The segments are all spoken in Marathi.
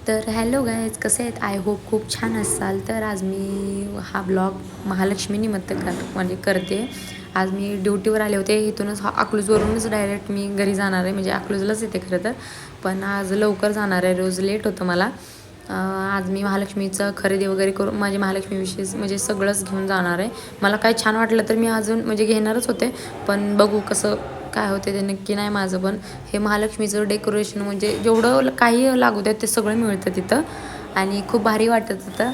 तर हॅलो गायज, कसे आहेत? आय होप खूप छान असाल. तर आज मी हा ब्लॉग महालक्ष्मी निमित्त म्हणजे करते. आज मी ड्युटीवर आले होते. इथूनच अकलूजवरूनच डायरेक्ट मी घरी जाणार आहे. म्हणजे अकलूजलाच येते खरं तर, पण आज लवकर जाणार आहे. रोज लेट होतं मला. आज मी महालक्ष्मीचं खरेदी वगैरे करून माझे महालक्ष्मीविषयी म्हणजे सगळंच घेऊन जाणार आहे. मला काय छान वाटलं तर मी अजून म्हणजे घेणारच होते, पण बघू कसं काय होते ते. नक्की नाही माझं, पण हे महालक्ष्मीचं डेकोरेशन म्हणजे जेवढं काही लागू द्यात ते सगळं मिळतं तिथं. आणि खूप भारी वाटत होतं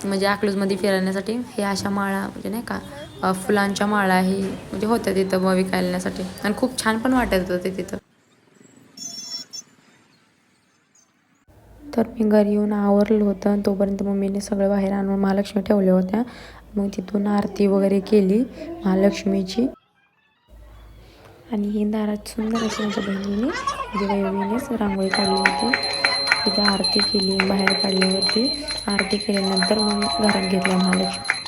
म्हणजे अकलूजमध्ये फिरण्यासाठी. हे अशा माळा म्हणजे नाही का, फुलांच्या माळा ही म्हणजे होत्या तिथं विकायण्यासाठी, आणि खूप छान पण वाटत होतं ते तिथं. तर मी घरी येऊन आवरलं होतं. तोपर्यंत मम्मीने सगळं बाहेर आणून महालक्ष्मी ठेवल्या होत्या. मग तिथून आरती वगैरे केली महालक्ष्मीची. आणि ही दारात सुंदर अशी माझ्या बहिणीने म्हणजे वैभवीनेच रांगोळी काढली होती. तिथे आरती केली. बाहेर काढल्यावरती आरती केल्यानंतर मग घरात घेतल्या महालक्ष्मी.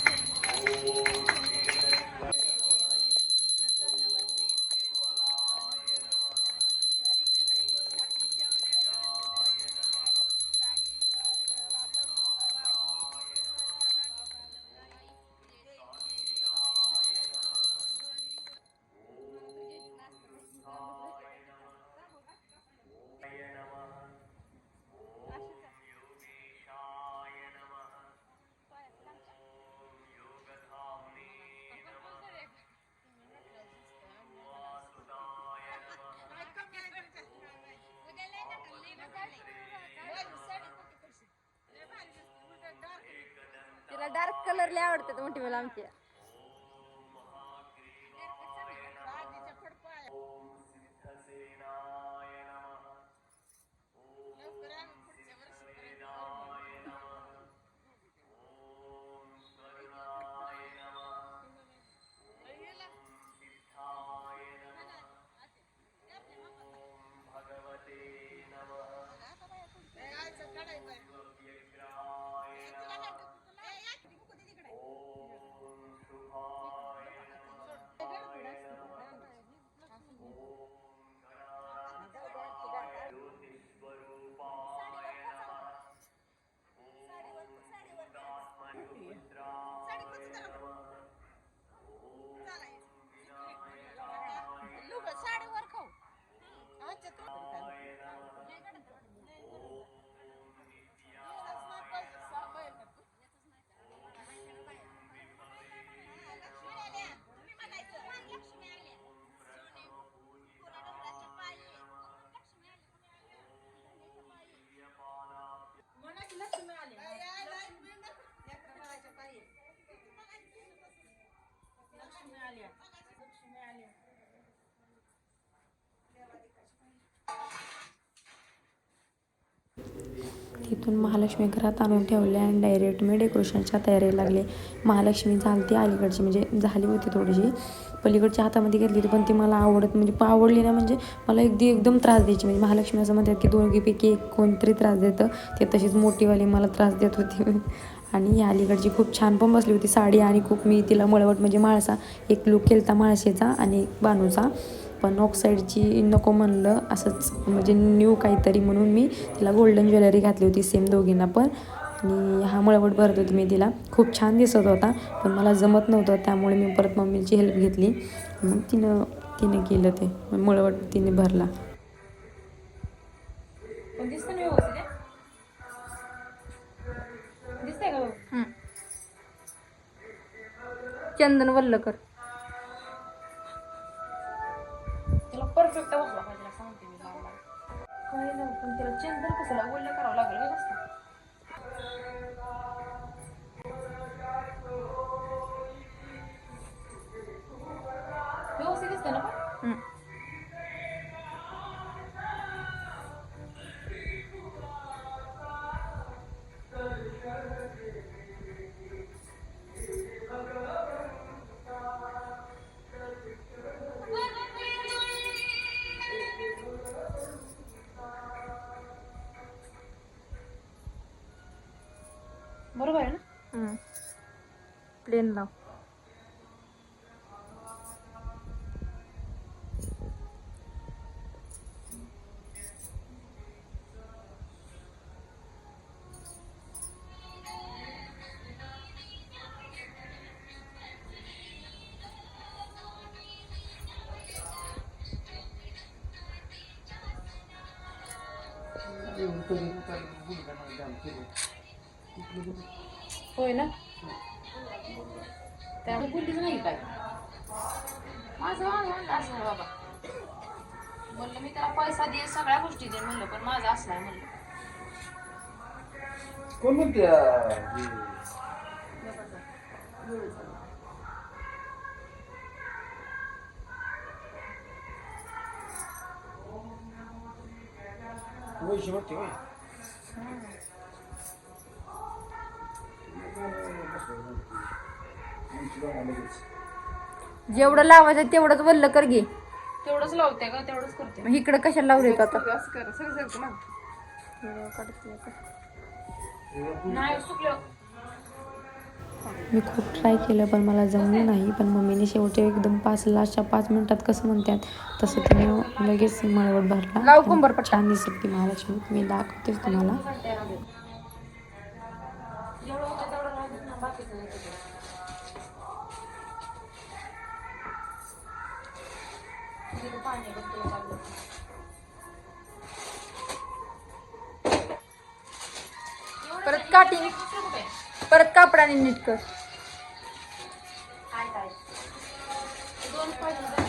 तिला डार्क कलर लय आवडतात मोठी मला आमच्या. तिथून महालक्ष्मी घरात आणून ठेवल्या आणि डायरेक्ट मी डेकोरेशनच्या तयारीला लागले. महालक्ष्मी झालती अलीकडची म्हणजे झाली होती थोडीशी. पलीकडच्या हातामध्ये घेतली होती, पण ती मला म्हणजे आवडली नाही. म्हणजे मला एकदम त्रास द्यायची. म्हणजे महालक्ष्मी असं म्हणतात की दोघीपैकी एक कोणतरी त्रास देतं. ते तशीच मोठीवाली मला त्रास देत होती. आणि या अलीकडची खूप छान पण बसली होती साडी. आणि खूप मी तिला मळवट म्हणजे माळसा एक लूक केलता माळशेचा आणि एक बानूचा. पण ऑक्साईडची नको म्हणलं, असंच म्हणजे न्यू काहीतरी म्हणून मी तिला गोल्डन ज्वेलरी घातली होती सेम दोघींना पण. आणि हा मळवट भरत होती मी तिला. खूप छान दिसत होता, पण मला जमत नव्हतं. त्यामुळे मी परत मम्मीची हेल्प घेतली. मग तिने केलं ते मळवट तिने भरला. चंदन वल्लकर. तिला परफेक्ट बसला पाहिजे सांगते मी. काय नाही, पण तिला चंदन कसं वल्ल करावं लागेल का जास्त. व्यवस्थित दिसते ना पण. बरोबर आहे ना. प्लेन लाव. होय ना त्यामुळे बोललीच नाही काय माझं म्हणलं असं बाबा म्हणलं मी त्याला पैसा दे सगळ्या गोष्टी दे म्हणलं पण माझं असलाय म्हणलं कोण म्हणते वैशी म्हणते होय जेवढं लावायचं तेवढंच वल्ल कर घे. तेवढंच लावते का तेवढंच करते मग इकडं कशाला लावले आता? नाही सुकलं मी खूप ट्राय केलं पण मला जमलं नाही. पण मम्मीने शेवटच्या एकदम लास्टच्या 5 मिनिटात कसं म्हणतात तसं तिने लगेच मळवट भरला. लाव कुंभारपट्टा. छान दिसत ती महालक्ष्मी. मी दाखवतेच तुम्हाला. जेवढं होतं तेवढं लावते ना बाकीचं नाही केलं. तिथं पाणी बघतो लागलं परत काठी परत कापडाने नीट कर. काय काय दोन पाहिजे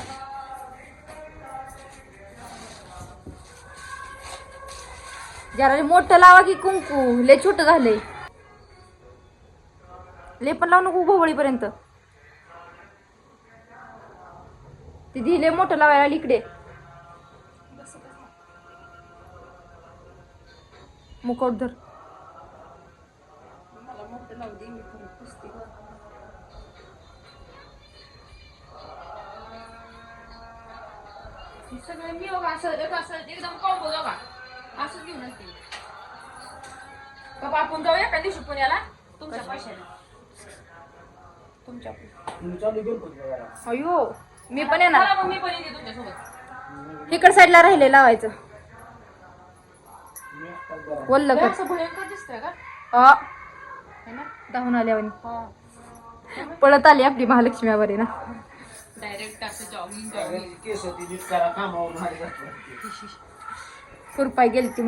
जरा मोठं लावा की कुंकू लय छोटं झालंय. लय पण लावू नको भोवळीपर्यंत. ती दिले मोठं लावायला इकडे मुखवट धर. मला मोठं लावू दे मी परत पुसते हे सगळं मी बघा असं एकदम कॉम्बो बघा असंच घेऊन असते बाबा आपण जाऊया का दिवशी पुण्याला तुमच्या पैशाने तुमच्या तुम्ही चालू घेऊन पण बघा. अयो मी पण येणार. चला मग मी पण येते तुमच्यासोबत इकड साईडला राहिले लावायचं. मी एकटाच बघा. वल्ल कर. असं भयंकर दिसतंय का है ना धावून आल्यावर हा पळत आली आपली महालक्ष्मीवर आहे ना. डायरेक्ट असं जॉगिंग सगळ्यांची केस ती नीट करा कामावर नाही जात. खुरपाय गेली ती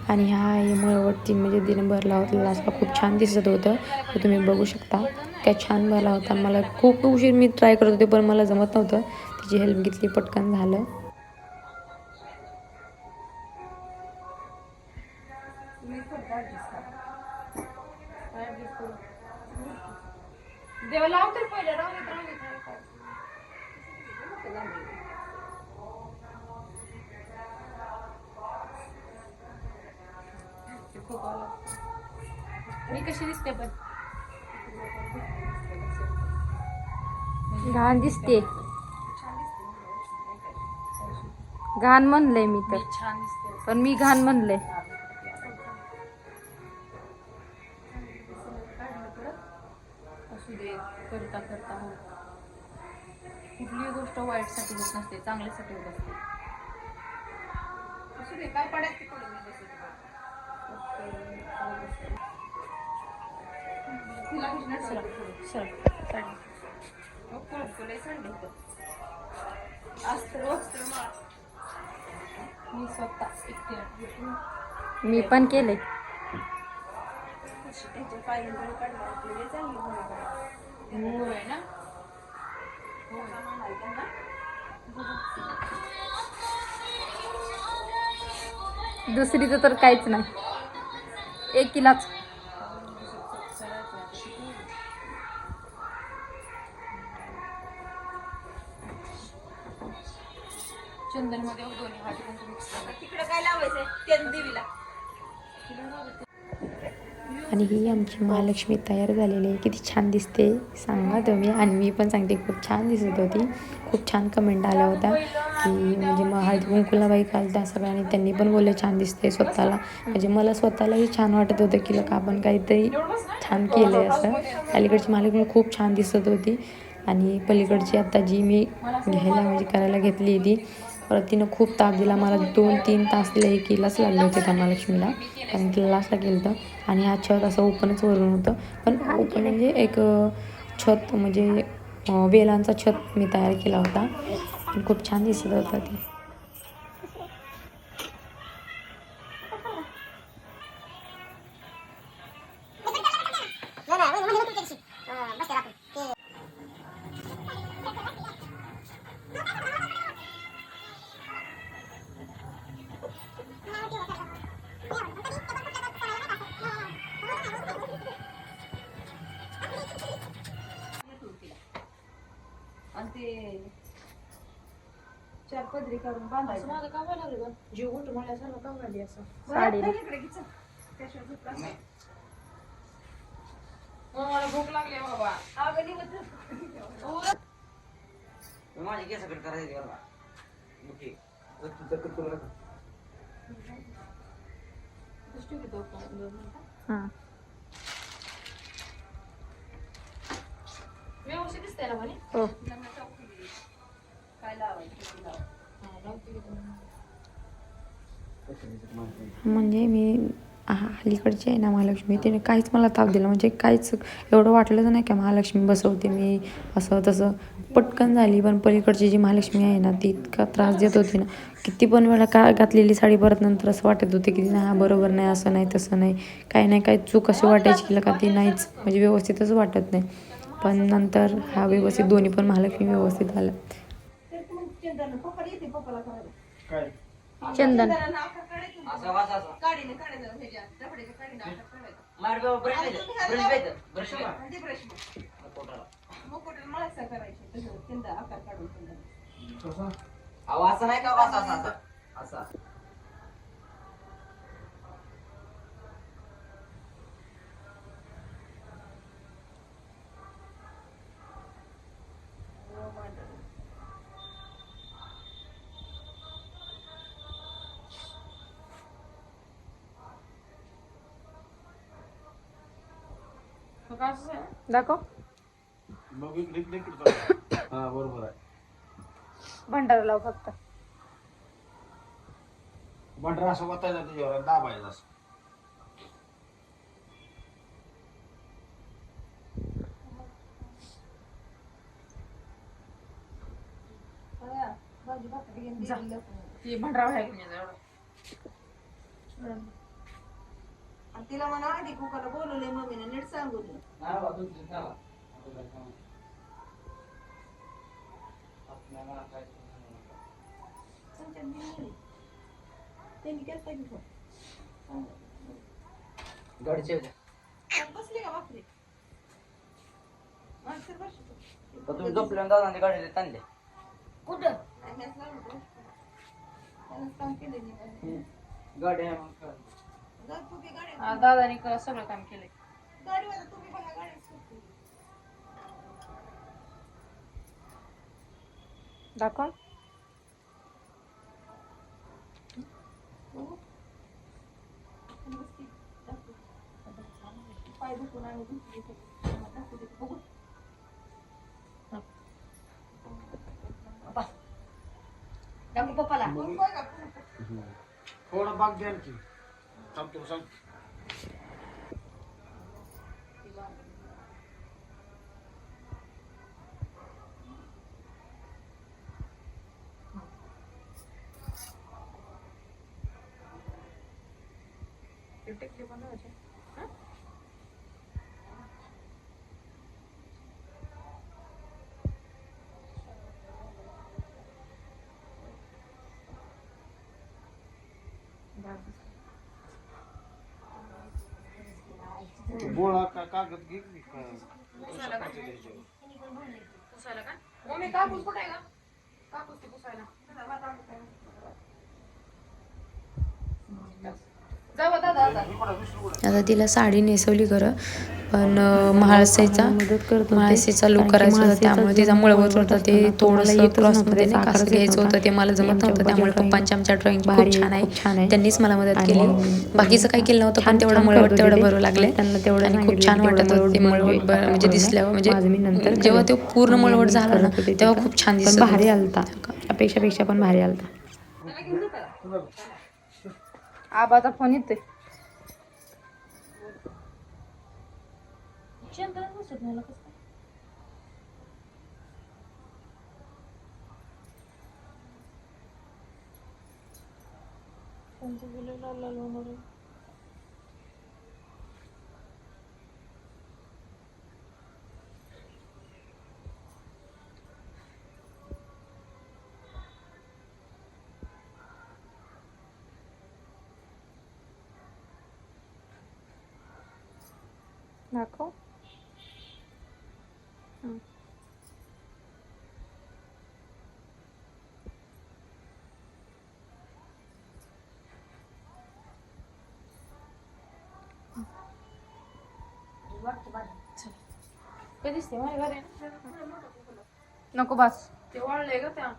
आणि हा मळवटती म्हणजे तिने भरला होता लास्टला खूप छान दिसत होतं. तर तुम्ही बघू शकता काय छान भरला होता. मला खूप उशीर मी ट्राय करत होते पण मला जमत नव्हतं. तिची हेल्प घेतली पटकन झालं. देवा लाव तर पहिले राहू दे मी कशी दिसते पण घाण दिसते. घाण म्हणलंय मी तर छान दिसते पण मी घाण म्हणलंय. असू दे करता करता हो कुठलीही गोष्ट वाईटसाठी होत नसते चांगल्यासाठी होत असते. असू दे काय पडायचं पडून तिला कृष्ण सर मी स्वतः एकटे मी पण केलंय. होय ना दुसरीचं तर काहीच नाही. एकीलाच चंदन मध्ये दोन्ही हात मिक्स तिकडे काय लावायचंय तेच देवीला. आणि ही आमची महालक्ष्मी तयार झालेली आहे. किती छान दिसते सांगा तुम्ही. आणि मी पण सांगते खूप छान दिसत होती. खूप छान कमेंट आल्या होत्या की म्हणजे मग हळदी कुंकूला बाई त्या सगळ्यांनी त्यांनी पण बोलले छान दिसते स्वतःला. म्हणजे मला स्वतःलाही छान वाटत होतं की लोक आपण काहीतरी छान केलं आहे असं. अलीकडची महालक्ष्मी खूप छान दिसत होती. आणि पलीकडची आता जी मी घ्यायला म्हणजे करायला घेतली ती परत तिनं खूप ताप दिला मला. 2-3 तास तिला एकीलाच लागले होते त्या महालक्ष्मीला कारण तिला लास्टला केलं होतं. आणि हा छत असं ओपनच वरून होतं पण ओपन म्हणजे एक छत म्हणजे वेलांचा छत मी तयार केला होता. पण खूप छान दिसत होता ती. त्याच्यावर पदरी काढून असं बांधायचं. माझं का व्हायला लागलं गं? जीव उठ म्हणल्यासारखं का व्हायली असं? साडी इकडे घे चल. त्याच्यावर झोपला असं. मला भूक लागली बाबा. अगं निवत झोप. माझी केस कट करायची बरं का. ओके. तुझं कट करू नका. गोष्टी घेतो आपण 2 मिनिटं. हां. व्यवस्थित दिसतंय ना म्हणे? हो. काय लावायचं? हा, लावते की तुम्ही. म्हणजे मी अलीकडची आहे ना महालक्ष्मी, तिने काहीच मला ताप दिला, म्हणजे काहीच एवढं वाटलंच नाही का महालक्ष्मी बसवते मी असं तसं. पटकन झाली. पण पलीकडची जी महालक्ष्मी आहे ना, ती इतका त्रास देत होती ना, किती पण वेळा का घातलेली साडी परत नंतर असं वाटत होते की नाही, हा बरोबर नाही, असं नाही तसं नाही, काही नाही काही चूक अशी वाटायची की का ती नाहीच, म्हणजे व्यवस्थितच वाटत नाही. पण नंतर हा व्यवस्थित दोन्ही पण महालक्ष्मी व्यवस्थित आल्या. काय? चंदन. असं वाचा असं. मार बाबा ब्रश पोटाला. अहो असं नाही का असा असा असा असा. मग का असं आहे? दाखव. मग इकडे हा बरोबर आहे. भंडारा लाव फक्त. बंडरा असं वाचायचं त्याच्यावर दाबायचं असं. ती भंडारा आहे की नाही एवढं? तिला म्हणा आधी कुकाला बोलवले मम्मीने नीट सांगू दे. नाही बाबा तुमचं नाही. त्यांनी केलता की फोन. गाडीचे बसली का बापरे? माणसं बसली. तुम्ही झोपल्या दादा गाडीला ताणले. कुठं? नाही, ह्याच लागलं होतं. त्यानंच काम केलं नाही. गाडी आहे मग काय? जा तू बी गाडी. हा, दादाने सगळं काम केलंय. गाडीवर तुम्ही बघा गाडी सुटली. दाखव. बसली. दाखव. पाय दुखून आणि दुखली. दाखवू दे. बघू. दाखव पप्पाला. मग बघा. थोडा भाग द्या की. सांगतो सांग. टिकली पण लावायची. हा? गोळा कागद घे की पुसायला का? पुसायला का? मम्मी कापूस कुठे आहे का? कापूस ते पुसायला. जाऊ दादा आता. आता तिला साडी नेसवली खरं, पण महाळसेचा लूक करायचा होता, त्यामुळे तिचा मळवत होता, ते थोडंसं क्रॉसमध्ये नाही का असं घ्यायचं होतं, ते मला जमत नव्हतं. त्यामुळे पप्पांच्या आमच्या ड्रॉइंग खूप छान आहे, त्यांनीच मला मदत केली. बाकीचं काही केलं नव्हतं, पण तेवढं मळवट तेवढं भरू लागले आणि खूप छान वाटत होतं ते मळवट म्हणजे दिसल्यावर. म्हणजे जेव्हा ते पूर्ण मळवट झालं ना, तेव्हा खूप छान दिसत भारी आलता. अपेक्षापेक्षा पण भारी आलता. आबाचा फोन येतोय. शेंगदाणा बसत नाही कसं काय? कोणतं गेलं लाल लाल होणार. दाखव. कधी दिसते माझ्या घरी नको बस. ते वाळलंय का त्या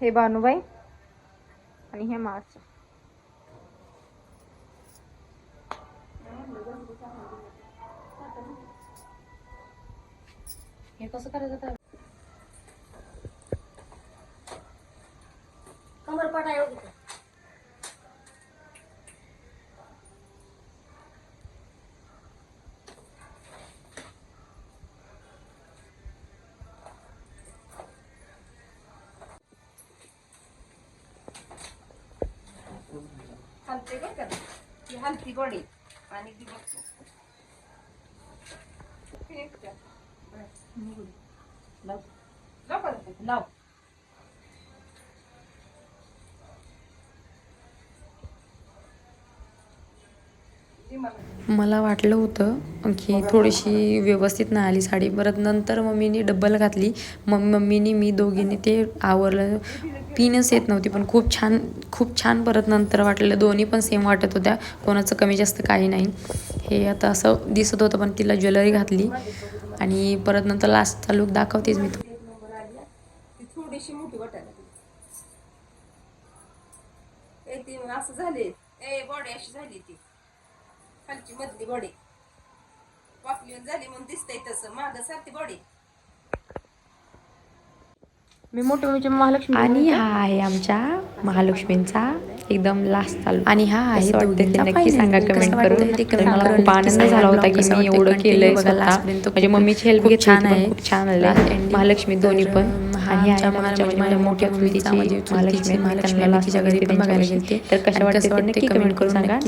हे बानूबाई आणि हे मार्च. हे कसं करायचं आता? कमरपट आहे बघ इथं. हलते बरं का ती हलती बॉडी आणि ती बघतो. लाव. मला वाटलं होतं की थोडीशी व्यवस्थित नाही आली साडी. परत नंतर मम्मीने डब्बल घातली. मम्मीने मी दोघींनी ते आवरलं. पिनच येत नव्हती पण खूप छान परत नंतर वाटलं. दोन्ही पण सेम वाटत होत्या, कोणाचं कमी जास्त काही नाही. हे आता असं दिसत होतं पण तिला ज्वेलरी घातली आणि परत नंतर लास्टचा लुक दाखवतेच मी. ती थोडीशी मोठी वाटायला ती असं झाले. बॉडी अशी झाली ती खालची मधली बॉडी वाकली झाली म्हणून दिसतंय तसं मागं सारखी बॉडी. मी मोठी महालक्ष्मी. आणि हा आहे आमच्या महालक्ष्मींचा एकदम लास्ट चालू. आणि हा आहे दोघींचा नक्की सांगा कमेंट करून. मला खूप आनंद झाला होता की मी एवढं केलंय स्वतः. म्हणजे मम्मीची हेल्प छान आहे, खूप छान आले महालक्ष्मी दोन्ही पण. आणि माझ्या मोठ्या मुलीची महालक्ष्मी त्यांना तिच्या घरी पण बघायला गेलते. तर कशा वाटते ते नक्की कमेंट करून सांगा.